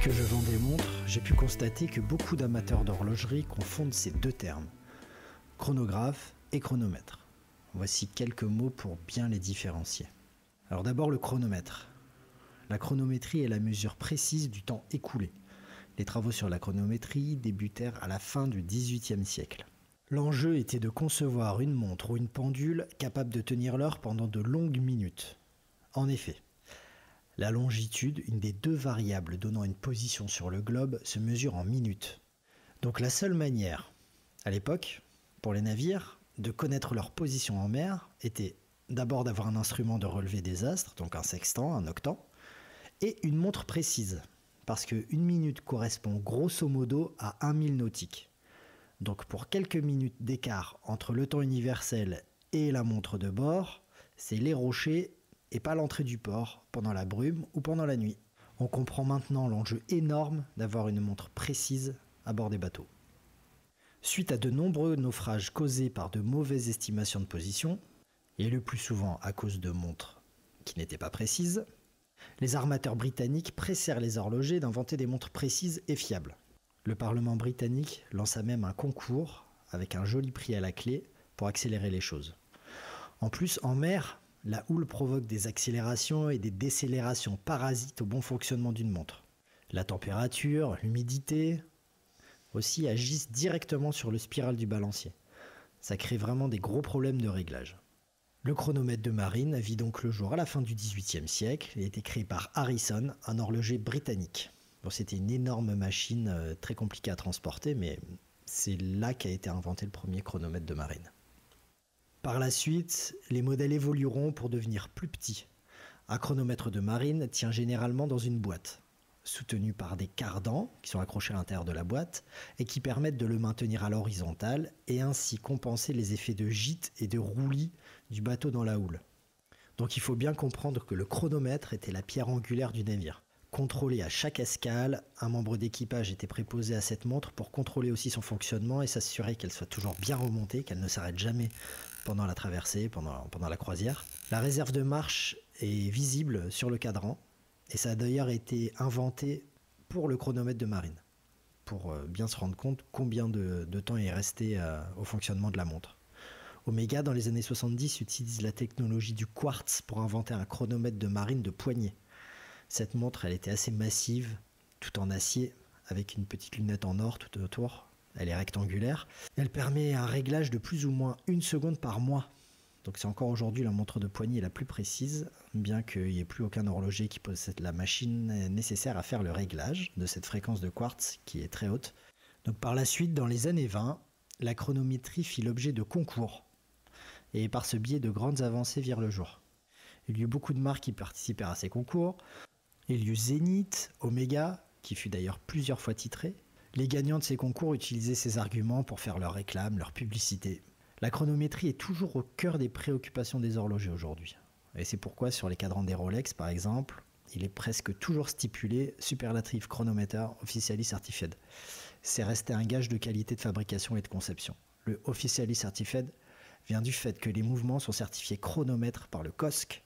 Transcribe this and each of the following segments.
que je vends des montres, j'ai pu constater que beaucoup d'amateurs d'horlogerie confondent ces deux termes, chronographe et chronomètre. Voici quelques mots pour bien les différencier. Alors d'abord le chronomètre. La chronométrie est la mesure précise du temps écoulé. Les travaux sur la chronométrie débutèrent à la fin du XVIIIe siècle. L'enjeu était de concevoir une montre ou une pendule capable de tenir l'heure pendant de longues minutes. En effet, la longitude, une des deux variables donnant une position sur le globe, se mesure en minutes. Donc la seule manière, à l'époque, pour les navires, de connaître leur position en mer était d'abord d'avoir un instrument de relevé des astres, donc un sextant, un octant, et une montre précise, parce qu'une minute correspond grosso modo à 1000 nautiques. Donc pour quelques minutes d'écart entre le temps universel et la montre de bord, c'est les rochers et pas l'entrée du port pendant la brume ou pendant la nuit. On comprend maintenant l'enjeu énorme d'avoir une montre précise à bord des bateaux. Suite à de nombreux naufrages causés par de mauvaises estimations de position, et le plus souvent à cause de montres qui n'étaient pas précises, les armateurs britanniques pressèrent les horlogers d'inventer des montres précises et fiables. Le Parlement britannique lança même un concours avec un joli prix à la clé pour accélérer les choses. En plus, en mer, la houle provoque des accélérations et des décélérations parasites au bon fonctionnement d'une montre. La température, l'humidité aussi agissent directement sur le spiral du balancier. Ça crée vraiment des gros problèmes de réglage. Le chronomètre de marine vit donc le jour à la fin du XVIIIe siècle et a été créé par Harrison, un horloger britannique. Bon, c'était une énorme machine très compliquée à transporter, mais c'est là qu'a été inventé le premier chronomètre de marine. Par la suite, les modèles évolueront pour devenir plus petits. Un chronomètre de marine tient généralement dans une boîte, soutenue par des cardans qui sont accrochés à l'intérieur de la boîte et qui permettent de le maintenir à l'horizontale et ainsi compenser les effets de gîte et de roulis du bateau dans la houle. Donc il faut bien comprendre que le chronomètre était la pierre angulaire du navire. Contrôlé à chaque escale, un membre d'équipage était préposé à cette montre pour contrôler aussi son fonctionnement et s'assurer qu'elle soit toujours bien remontée, qu'elle ne s'arrête jamais pendant la traversée, pendant la croisière. La réserve de marche est visible sur le cadran et ça a d'ailleurs été inventé pour le chronomètre de marine, pour bien se rendre compte combien de temps est resté au fonctionnement de la montre. Omega, dans les années 70, utilise la technologie du quartz pour inventer un chronomètre de marine de poignée. Cette montre, elle était assez massive, tout en acier, avec une petite lunette en or tout autour. Elle est rectangulaire. Elle permet un réglage de plus ou moins 1 seconde par mois. Donc c'est encore aujourd'hui la montre de poignée la plus précise, bien qu'il n'y ait plus aucun horloger qui possède la machine nécessaire à faire le réglage de cette fréquence de quartz qui est très haute. Donc par la suite, dans les années 20, la chronométrie fit l'objet de concours. Et par ce biais, de grandes avancées virent le jour. Il y eut beaucoup de marques qui participèrent à ces concours. Il y eut Zenith, Omega, qui fut d'ailleurs plusieurs fois titré. Les gagnants de ces concours utilisaient ces arguments pour faire leur réclame, leur publicité. La chronométrie est toujours au cœur des préoccupations des horlogers aujourd'hui. Et c'est pourquoi sur les cadrans des Rolex, par exemple, il est presque toujours stipulé Superlative Chronometer Officially Certified. C'est resté un gage de qualité de fabrication et de conception. Le Officially Certified vient du fait que les mouvements sont certifiés chronomètres par le COSC,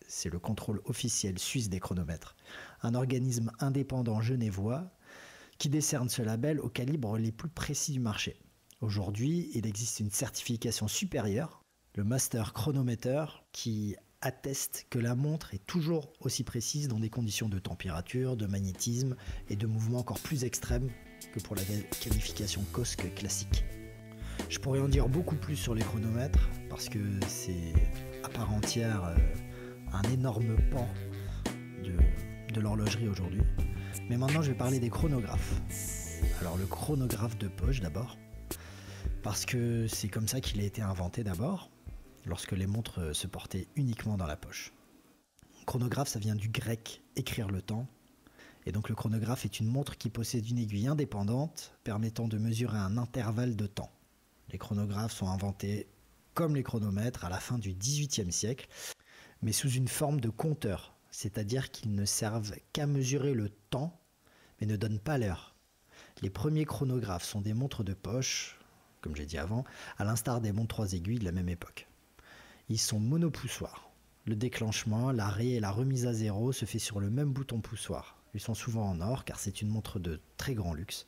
c'est le contrôle officiel suisse des chronomètres, un organisme indépendant genevois qui décerne ce label aux calibres les plus précis du marché. Aujourd'hui, il existe une certification supérieure, le Master Chronometer, qui atteste que la montre est toujours aussi précise dans des conditions de température, de magnétisme et de mouvements encore plus extrêmes que pour la qualification COSC classique. Je pourrais en dire beaucoup plus sur les chronomètres parce que c'est à part entière un énorme pan de l'horlogerie aujourd'hui. Mais maintenant je vais parler des chronographes. Alors le chronographe de poche d'abord, parce que c'est comme ça qu'il a été inventé d'abord, lorsque les montres se portaient uniquement dans la poche. Chronographe, ça vient du grec écrire le temps. Et donc le chronographe est une montre qui possède une aiguille indépendante permettant de mesurer un intervalle de temps. Les chronographes sont inventés comme les chronomètres à la fin du XVIIIe siècle, mais sous une forme de compteur, c'est-à-dire qu'ils ne servent qu'à mesurer le temps, mais ne donnent pas l'heure. Les premiers chronographes sont des montres de poche, comme j'ai dit avant, à l'instar des montres 3 aiguilles de la même époque. Ils sont monopoussoirs. Le déclenchement, l'arrêt et la remise à zéro se fait sur le même bouton poussoir. Ils sont souvent en or car c'est une montre de très grand luxe.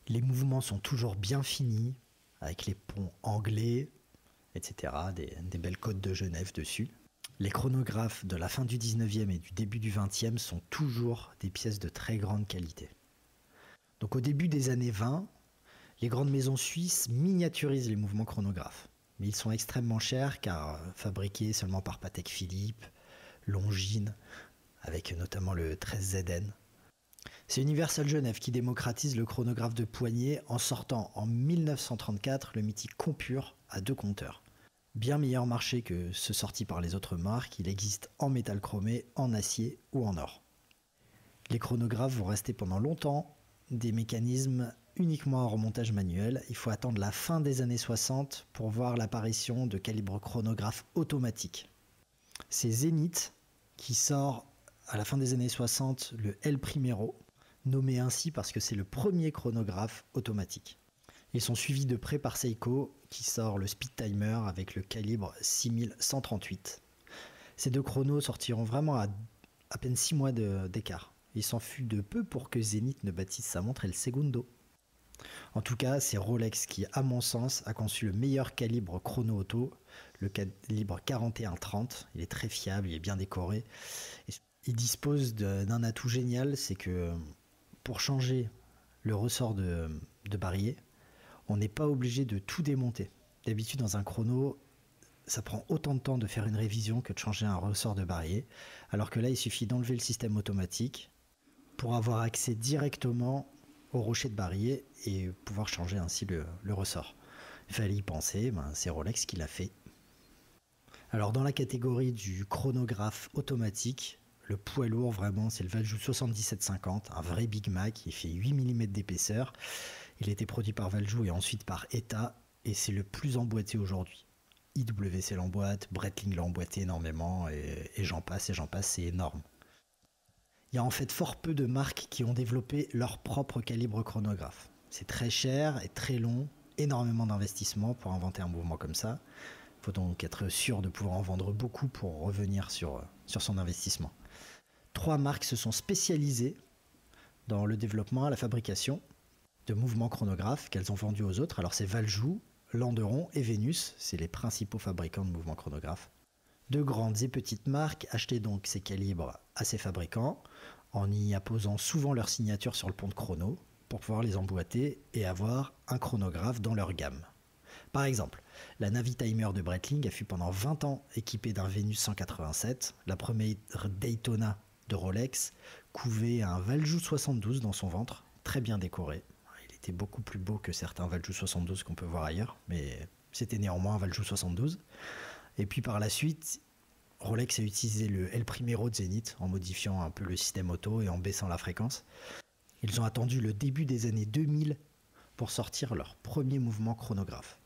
Les mouvements sont toujours bien finis, avec les ponts anglais, etc. Des belles côtes de Genève dessus. Les chronographes de la fin du 19e et du début du 20e sont toujours des pièces de très grande qualité. Donc au début des années 20, les grandes maisons suisses miniaturisent les mouvements chronographes. Mais ils sont extrêmement chers car fabriqués seulement par Patek Philippe, Longines, avec notamment le 13ZN. C'est Universal Genève qui démocratise le chronographe de poignet en sortant en 1934 le mythique Compur à 2 compteurs. Bien meilleur marché que ceux sortis par les autres marques, il existe en métal chromé, en acier ou en or. Les chronographes vont rester pendant longtemps des mécanismes uniquement à remontage manuel. Il faut attendre la fin des années 60 pour voir l'apparition de calibres chronographes automatiques. C'est Zenith qui sort à la fin des années 60 le El Primero, nommé ainsi parce que c'est le premier chronographe automatique. Ils sont suivis de près par Seiko qui sort le Speed Timer avec le calibre 6138. Ces 2 chronos sortiront vraiment à peine 6 mois d'écart. Il s'en fut de peu pour que Zenith ne baptise sa montre El Segundo. En tout cas, c'est Rolex qui, à mon sens, a conçu le meilleur calibre chrono auto, le calibre 4130. Il est très fiable, il est bien décoré. Il dispose d'un atout génial, c'est que pour changer le ressort de barillet, on n'est pas obligé de tout démonter. D'habitude, dans un chrono, ça prend autant de temps de faire une révision que de changer un ressort de barillet, alors que là, il suffit d'enlever le système automatique pour avoir accès directement au rocher de barillet et pouvoir changer ainsi le ressort. Il fallait y penser, c'est Rolex qui l'a fait. Alors dans la catégorie du chronographe automatique, le poids lourd vraiment c'est le Valjoux 7750, un vrai Big Mac, il fait 8 mm d'épaisseur. Il a été produit par Valjoux et ensuite par ETA et c'est le plus emboîté aujourd'hui. IWC l'emboîte, Breitling l'a emboîté énormément et j'en passe, c'est énorme. Il y a en fait fort peu de marques qui ont développé leur propre calibre chronographe. C'est très cher et très long, énormément d'investissement pour inventer un mouvement comme ça. Il faut donc être sûr de pouvoir en vendre beaucoup pour revenir sur son investissement. 3 marques se sont spécialisées dans le développement, la fabrication de mouvements chronographes qu'elles ont vendus aux autres. Alors c'est Valjoux, Landeron et Vénus, c'est les principaux fabricants de mouvements chronographes. 2 grandes et petites marques achetaient donc ces calibres à ces fabricants en y apposant souvent leur signature sur le pont de chrono pour pouvoir les emboîter et avoir un chronographe dans leur gamme. Par exemple, la Navitimer de Breitling a fut pendant 20 ans équipée d'un Vénus 187, la première Daytona de Rolex couvait un Valjoux 72 dans son ventre, très bien décoré. Il était beaucoup plus beau que certains Valjoux 72 qu'on peut voir ailleurs, mais c'était néanmoins un Valjoux 72. Et puis par la suite, Rolex a utilisé le El Primero de Zenith en modifiant un peu le système auto et en baissant la fréquence. Ils ont attendu le début des années 2000 pour sortir leur premier mouvement chronographe.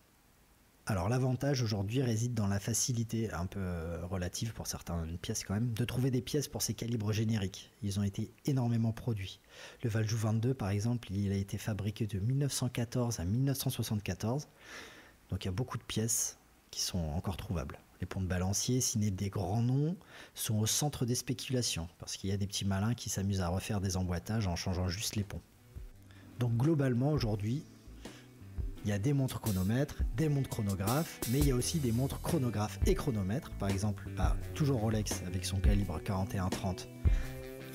Alors l'avantage aujourd'hui réside dans la facilité, un peu relative pour certaines pièces quand même, de trouver des pièces pour ces calibres génériques. Ils ont été énormément produits. Le Valjoux 22 par exemple, il a été fabriqué de 1914 à 1974. Donc il y a beaucoup de pièces qui sont encore trouvables. Les ponts de balancier, signés des grands noms, sont au centre des spéculations, parce qu'il y a des petits malins qui s'amusent à refaire des emboîtages en changeant juste les ponts. Donc globalement aujourd'hui, il y a des montres chronomètres, des montres chronographes, mais il y a aussi des montres chronographes et chronomètres. Par exemple, toujours Rolex avec son calibre 4130,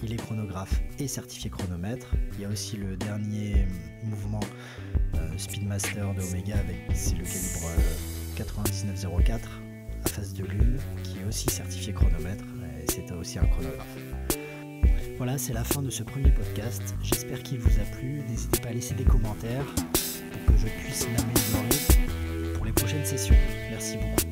il est chronographe et certifié chronomètre. Il y a aussi le dernier mouvement Speedmaster de Omega, c'est le calibre 9904 à face de lune, qui est aussi certifié chronomètre, et c'est aussi un chronographe. Voilà, c'est la fin de ce premier podcast. J'espère qu'il vous a plu. N'hésitez pas à laisser des commentaires pour que je puisse m'améliorer pour les prochaines sessions. Merci beaucoup.